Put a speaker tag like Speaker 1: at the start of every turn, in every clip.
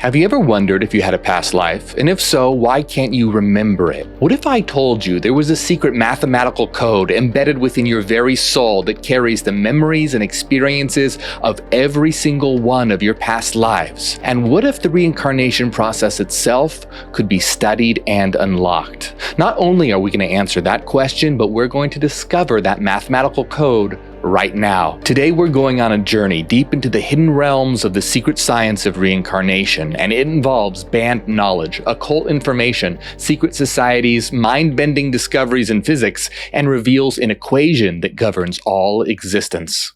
Speaker 1: Have you ever wondered if you had a past life? And if so, why can't you remember it? What if I told you there was a secret mathematical code embedded within your very soul that carries the memories and experiences of every single one of your past lives? And what if the reincarnation process itself could be studied and unlocked? Not only are we going to answer that question, but we're going to discover that mathematical code right now. Today we're going on a journey deep into the hidden realms of the secret science of reincarnation, and it involves banned knowledge, occult information, secret societies, mind-bending discoveries in physics, and reveals an equation that governs all existence.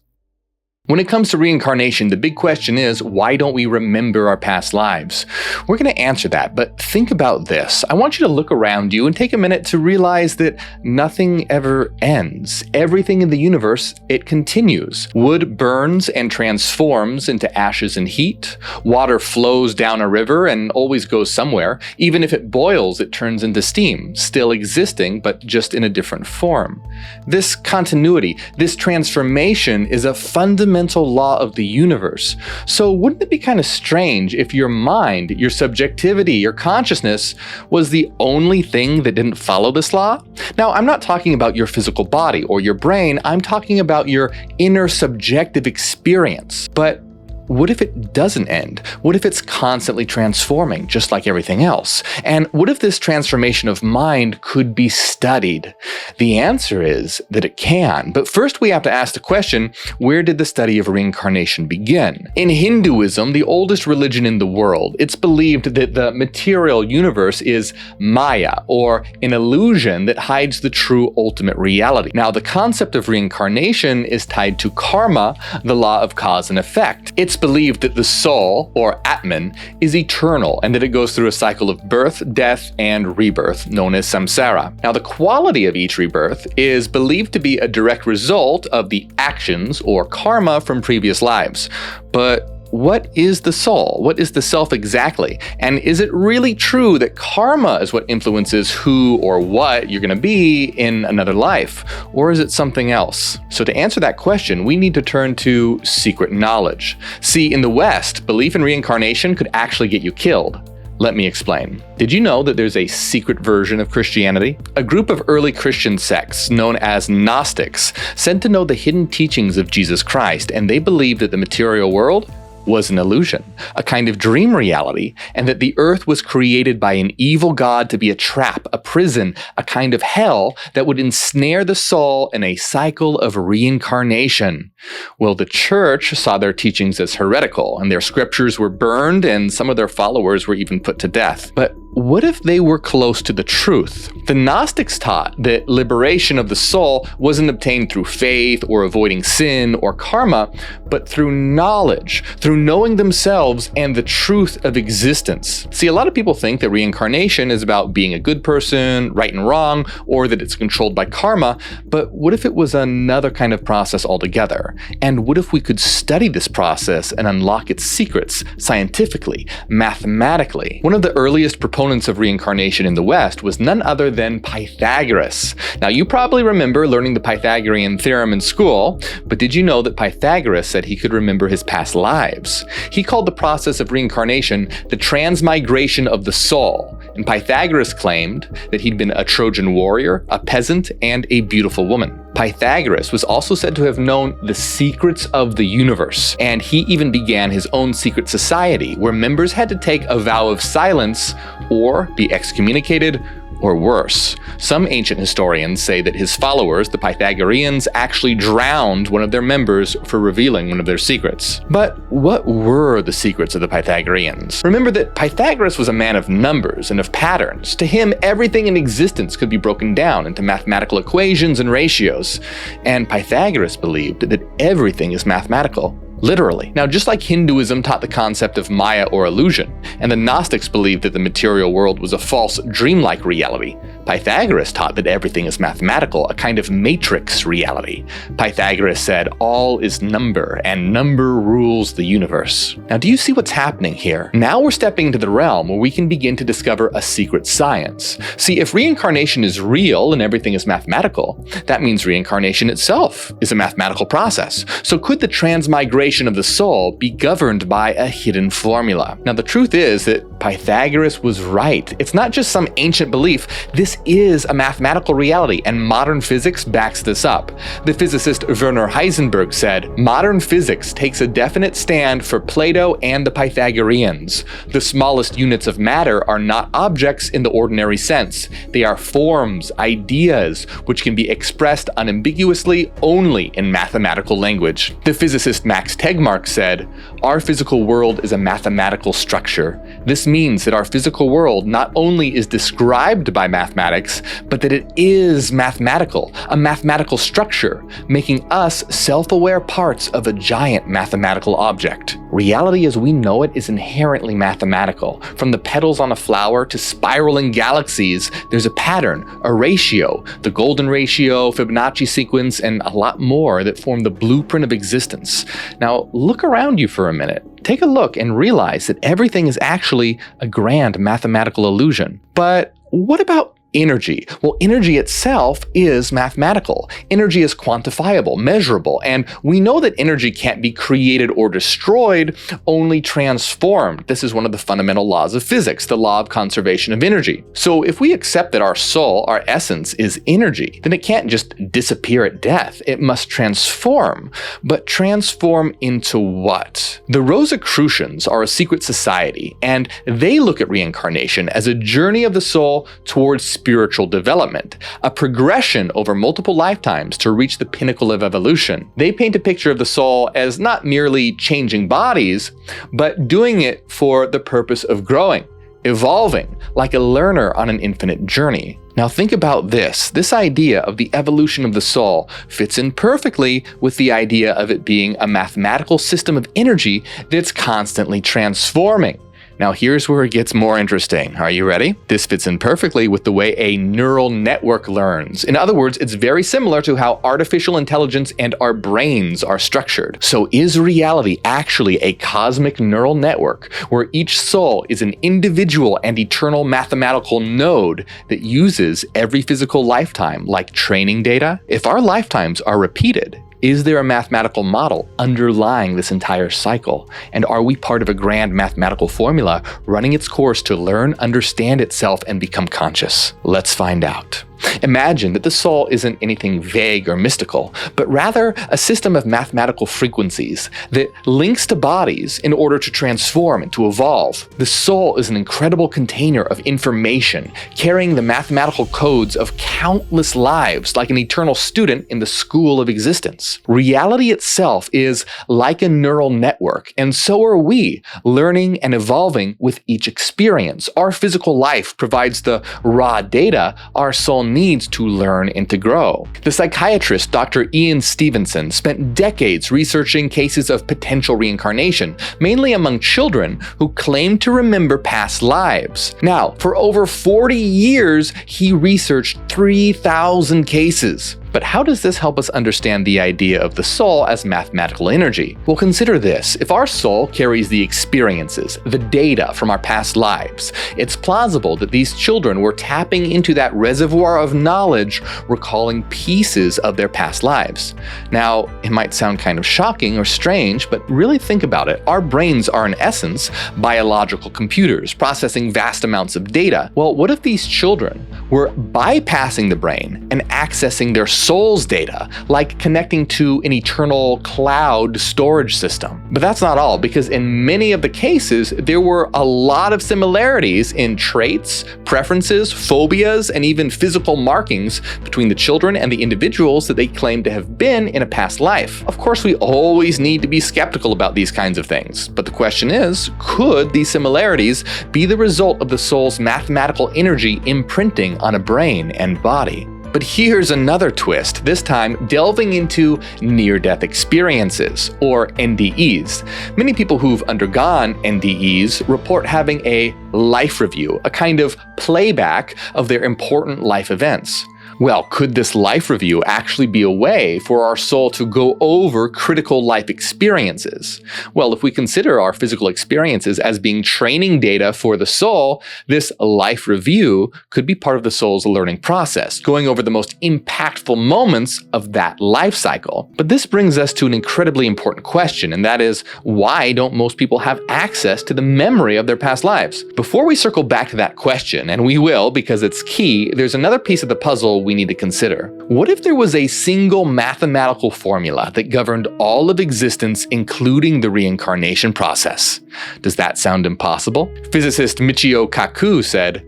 Speaker 1: When it comes to reincarnation, the big question is, why don't we remember our past lives? We're going to answer that, but think about this. I want you to look around you and take a minute to realize that nothing ever ends. Everything in the universe, it continues. Wood burns and transforms into ashes and heat. Water flows down a river and always goes somewhere. Even if it boils, it turns into steam, still existing, but just in a different form. This continuity, this transformation is a fundamental law of the universe. So wouldn't it be kind of strange if your mind, your subjectivity, your consciousness was the only thing that didn't follow this law? Now, I'm not talking about your physical body or your brain, I'm talking about your inner subjective experience. But what if it doesn't end? What if it's constantly transforming, just like everything else? And what if this transformation of mind could be studied? The answer is that it can. But first we have to ask the question, where did the study of reincarnation begin? In Hinduism, the oldest religion in the world, it's believed that the material universe is Maya, or an illusion that hides the true ultimate reality. Now, the concept of reincarnation is tied to karma, the law of cause and effect. It's believed that the soul, or Atman, is eternal and that it goes through a cycle of birth, death, and rebirth, known as samsara. Now, the quality of each rebirth is believed to be a direct result of the actions, or karma, from previous lives. But what is the soul? What is the self exactly? And is it really true that karma is what influences who or what you're going to be in another life? Or is it something else? So to answer that question, we need to turn to secret knowledge. See, in the West, belief in reincarnation could actually get you killed. Let me explain. Did you know that there's a secret version of Christianity? A group of early Christian sects, known as Gnostics, said to know the hidden teachings of Jesus Christ, and they believed that the material world was an illusion, a kind of dream reality, and that the earth was created by an evil god to be a trap, a prison, a kind of hell that would ensnare the soul in a cycle of reincarnation. Well, the church saw their teachings as heretical, and their scriptures were burned, and some of their followers were even put to death. But what if they were close to the truth? The Gnostics taught that liberation of the soul wasn't obtained through faith or avoiding sin or karma, but through knowledge, through knowing themselves and the truth of existence. See, a lot of people think that reincarnation is about being a good person, right and wrong, or that it's controlled by karma, but what if it was another kind of process altogether? And what if we could study this process and unlock its secrets scientifically, mathematically? One of the earliest proponents of reincarnation in the West was none other than Pythagoras. Now, you probably remember learning the Pythagorean theorem in school, but did you know that Pythagoras said he could remember his past lives? He called the process of reincarnation the transmigration of the soul, and Pythagoras claimed that he'd been a Trojan warrior, a peasant, and a beautiful woman. Pythagoras was also said to have known the secrets of the universe, and he even began his own secret society where members had to take a vow of silence or be excommunicated, or worse. Some ancient historians say that his followers, the Pythagoreans, actually drowned one of their members for revealing one of their secrets. But what were the secrets of the Pythagoreans? Remember that Pythagoras was a man of numbers and of patterns. To him, everything in existence could be broken down into mathematical equations and ratios. And Pythagoras believed that everything is mathematical. Literally. Now, just like Hinduism taught the concept of Maya or illusion, and the Gnostics believed that the material world was a false, dreamlike reality, Pythagoras taught that everything is mathematical, a kind of matrix reality. Pythagoras said all is number, and number rules the universe. Now, do you see what's happening here? Now we're stepping into the realm where we can begin to discover a secret science. See, if reincarnation is real and everything is mathematical, that means reincarnation itself is a mathematical process. So could the transmigration of the soul be governed by a hidden formula? Now, the truth is that Pythagoras was right. It's not just some ancient belief. This is a mathematical reality, and modern physics backs this up. The physicist Werner Heisenberg said, "Modern physics takes a definite stand for Plato and the Pythagoreans. The smallest units of matter are not objects in the ordinary sense. They are forms, ideas, which can be expressed unambiguously only in mathematical language." The physicist Max Tegmark said, "Our physical world is a mathematical structure. This means that our physical world not only is described by mathematics, but that it is mathematical, a mathematical structure, making us self-aware parts of a giant mathematical object." Reality as we know it is inherently mathematical. From the petals on a flower to spiraling galaxies, there's a pattern, a ratio, the golden ratio, Fibonacci sequence, and a lot more that form the blueprint of existence. Now, look around you for a minute. Take a look and realize that everything is actually a grand mathematical illusion. But what about energy? Well, energy itself is mathematical. Energy is quantifiable, measurable, and we know that energy can't be created or destroyed, only transformed. This is one of the fundamental laws of physics, the law of conservation of energy. So if we accept that our soul, our essence, is energy, then it can't just disappear at death. It must transform. But transform into what? The Rosicrucians are a secret society, and they look at reincarnation as a journey of the soul towards spiritual development, a progression over multiple lifetimes to reach the pinnacle of evolution. They paint a picture of the soul as not merely changing bodies, but doing it for the purpose of growing, evolving, like a learner on an infinite journey. Now think about this. This idea of the evolution of the soul fits in perfectly with the idea of it being a mathematical system of energy that's constantly transforming. Now here's where it gets more interesting. Are you ready? This fits in perfectly with the way a neural network learns. In other words, it's very similar to how artificial intelligence and our brains are structured. So is reality actually a cosmic neural network where each soul is an individual and eternal mathematical node that uses every physical lifetime like training data? If our lifetimes are repeated, is there a mathematical model underlying this entire cycle? And are we part of a grand mathematical formula running its course to learn, understand itself, and become conscious? Let's find out. Imagine that the soul isn't anything vague or mystical, but rather a system of mathematical frequencies that links to bodies in order to transform and to evolve. The soul is an incredible container of information, carrying the mathematical codes of countless lives like an eternal student in the school of existence. Reality itself is like a neural network, and so are we, learning and evolving with each experience. Our physical life provides the raw data our soul needs to learn and to grow. The psychiatrist Dr. Ian Stevenson spent decades researching cases of potential reincarnation, mainly among children who claimed to remember past lives. Now, for over 40 years, he researched 3,000 cases. But how does this help us understand the idea of the soul as mathematical energy? Well, consider this. If our soul carries the experiences, the data from our past lives, it's plausible that these children were tapping into that reservoir of knowledge, recalling pieces of their past lives. Now, it might sound kind of shocking or strange, but really think about it. Our brains are, in essence, biological computers processing vast amounts of data. Well, what if these children were bypassing the brain and accessing their soul's data, like connecting to an eternal cloud storage system? But that's not all, because in many of the cases, there were a lot of similarities in traits, preferences, phobias, and even physical markings between the children and the individuals that they claimed to have been in a past life. Of course, we always need to be skeptical about these kinds of things, but the question is, could these similarities be the result of the soul's mathematical energy imprinting on a brain and body? But here's another twist, this time delving into near-death experiences, or NDEs. Many people who've undergone NDEs report having a life review, a kind of playback of their important life events. Well, could this life review actually be a way for our soul to go over critical life experiences? Well, if we consider our physical experiences as being training data for the soul, this life review could be part of the soul's learning process, going over the most impactful moments of that life cycle. But this brings us to an incredibly important question, and that is, why don't most people have access to the memory of their past lives? Before we circle back to that question, and we will because it's key, there's another piece of the puzzle we need to consider. What if there was a single mathematical formula that governed all of existence, including the reincarnation process? Does that sound impossible? Physicist Michio Kaku said,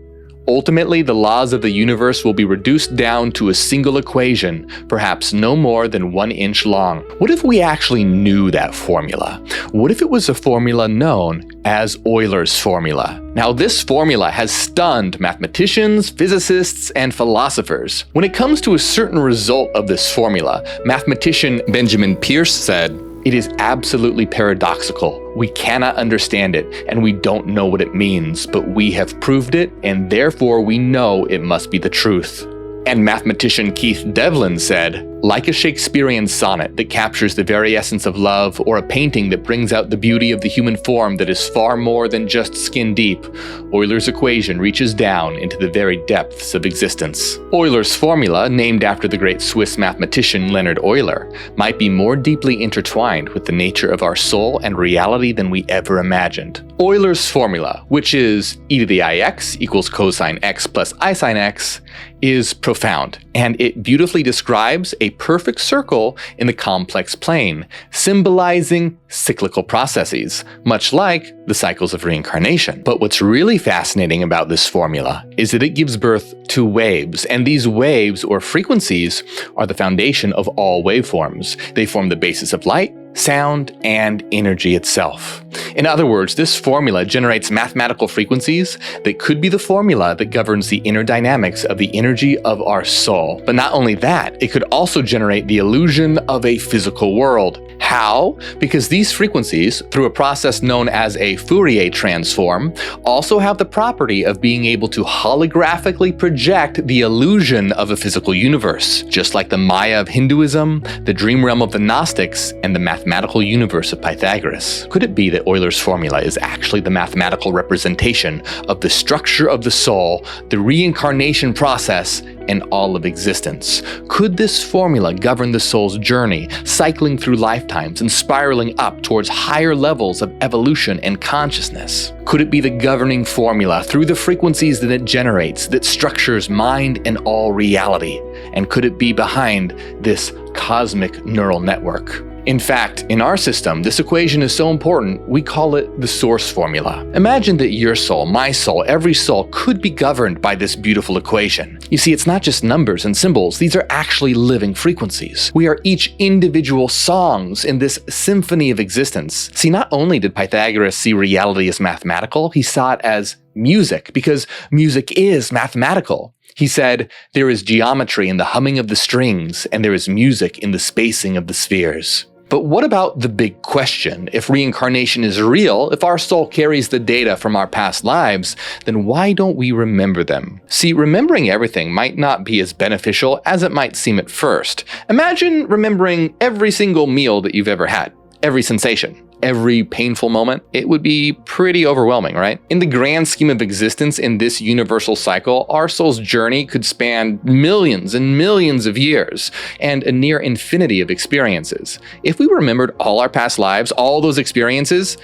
Speaker 1: "Ultimately, the laws of the universe will be reduced down to a single equation, perhaps no more than 1 inch long." What if we actually knew that formula? What if it was a formula known as Eulers Formula? Now, this formula has stunned mathematicians, physicists, and philosophers. When it comes to a certain result of this formula, mathematician Benjamin Peirce said, "It is absolutely paradoxical. We cannot understand it, and we don't know what it means, but we have proved it, and therefore we know it must be the truth." And mathematician Keith Devlin said, "Like a Shakespearean sonnet that captures the very essence of love, or a painting that brings out the beauty of the human form that is far more than just skin deep, Euler's equation reaches down into the very depths of existence." Euler's formula, named after the great Swiss mathematician Leonhard Euler, might be more deeply intertwined with the nature of our soul and reality than we ever imagined. Euler's formula, which is e to the ix equals cosine x plus I sine x, is profound, and it beautifully describes a perfect circle in the complex plane, symbolizing cyclical processes, much like the cycles of reincarnation. But what's really fascinating about this formula is that it gives birth to waves, and these waves or frequencies are the foundation of all waveforms. They form the basis of light, sound, and energy itself. In other words, this formula generates mathematical frequencies that could be the formula that governs the inner dynamics of the energy of our soul. But not only that, it could also generate the illusion of a physical world. How? Because these frequencies, through a process known as a Fourier transform, also have the property of being able to holographically project the illusion of a physical universe, just like the Maya of Hinduism, the dream realm of the Gnostics, and the mathematical universe of Pythagoras. Could it be that Euler's formula is actually the mathematical representation of the structure of the soul, the reincarnation process, and all of existence? Could this formula govern the soul's journey, cycling through lifetimes and spiraling up towards higher levels of evolution and consciousness? Could it be the governing formula through the frequencies that it generates that structures mind and all reality? And could it be behind this cosmic neural network? In fact, in our system, this equation is so important, we call it the source formula. Imagine that your soul, my soul, every soul could be governed by this beautiful equation. You see, it's not just numbers and symbols, these are actually living frequencies. We are each individual songs in this symphony of existence. See, not only did Pythagoras see reality as mathematical, he saw it as music, because music is mathematical. He said, "There is geometry in the humming of the strings, and there is music in the spacing of the spheres." But what about the big question? If reincarnation is real, if our soul carries the data from our past lives, then why don't we remember them? See, remembering everything might not be as beneficial as it might seem at first. Imagine remembering every single meal that you've ever had, every sensation, every painful moment. It would be pretty overwhelming, right? In the grand scheme of existence in this universal cycle, our soul's journey could span millions and millions of years and a near infinity of experiences. If we remembered all our past lives, all those experiences,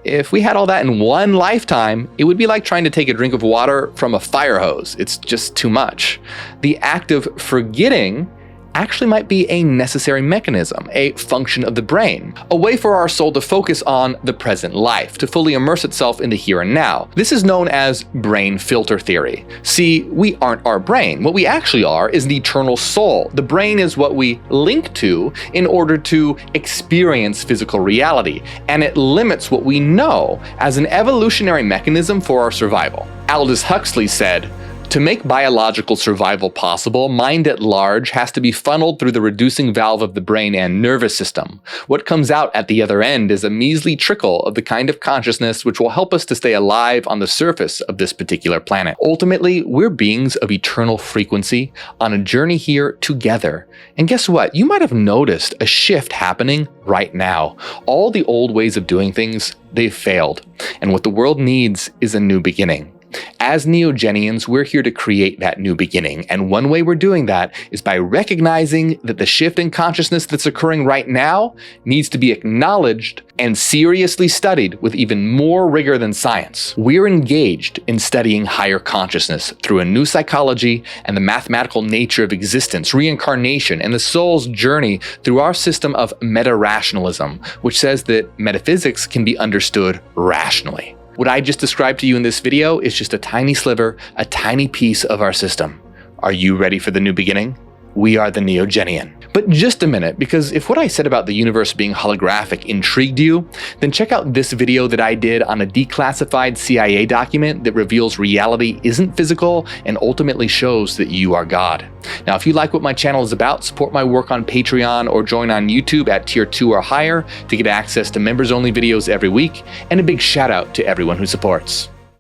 Speaker 1: if we had all that in one lifetime, it would be like trying to take a drink of water from a fire hose. It's just too much. The act of forgetting actually might be a necessary mechanism, a function of the brain, a way for our soul to focus on the present life, to fully immerse itself in the here and now. This is known as brain filter theory. See, we aren't our brain. What we actually are is the eternal soul. The brain is what we link to in order to experience physical reality, and it limits what we know as an evolutionary mechanism for our survival. Aldous Huxley said, To make biological survival possible, mind at large has to be funneled through the reducing valve of the brain and nervous system. What comes out at the other end is a measly trickle of the kind of consciousness which will help us to stay alive on the surface of this particular planet. Ultimately, we're beings of eternal frequency on a journey here together. And guess what? You might have noticed a shift happening right now. All the old ways of doing things, they've failed. And what the world needs is a new beginning. As neogenians, we're here to create that new beginning, and one way we're doing that is by recognizing that the shift in consciousness that's occurring right now needs to be acknowledged and seriously studied with even more rigor than science. We're engaged in studying higher consciousness through a new psychology and the mathematical nature of existence, reincarnation, and the soul's journey through our system of meta-rationalism, which says that metaphysics can be understood rationally. What I just described to you in this video is just a tiny sliver, a tiny piece of our system. Are you ready for the new beginning? We are the neogenian. But just a minute, because if what I said about the universe being holographic intrigued you, then check out this video that I did on a declassified CIA document that reveals reality isn't physical and ultimately shows that you are God. Now, if you like what my channel is about, support my work on Patreon or join on YouTube at tier 2 or higher to get access to members-only videos every week, and a big shout out to everyone who supports.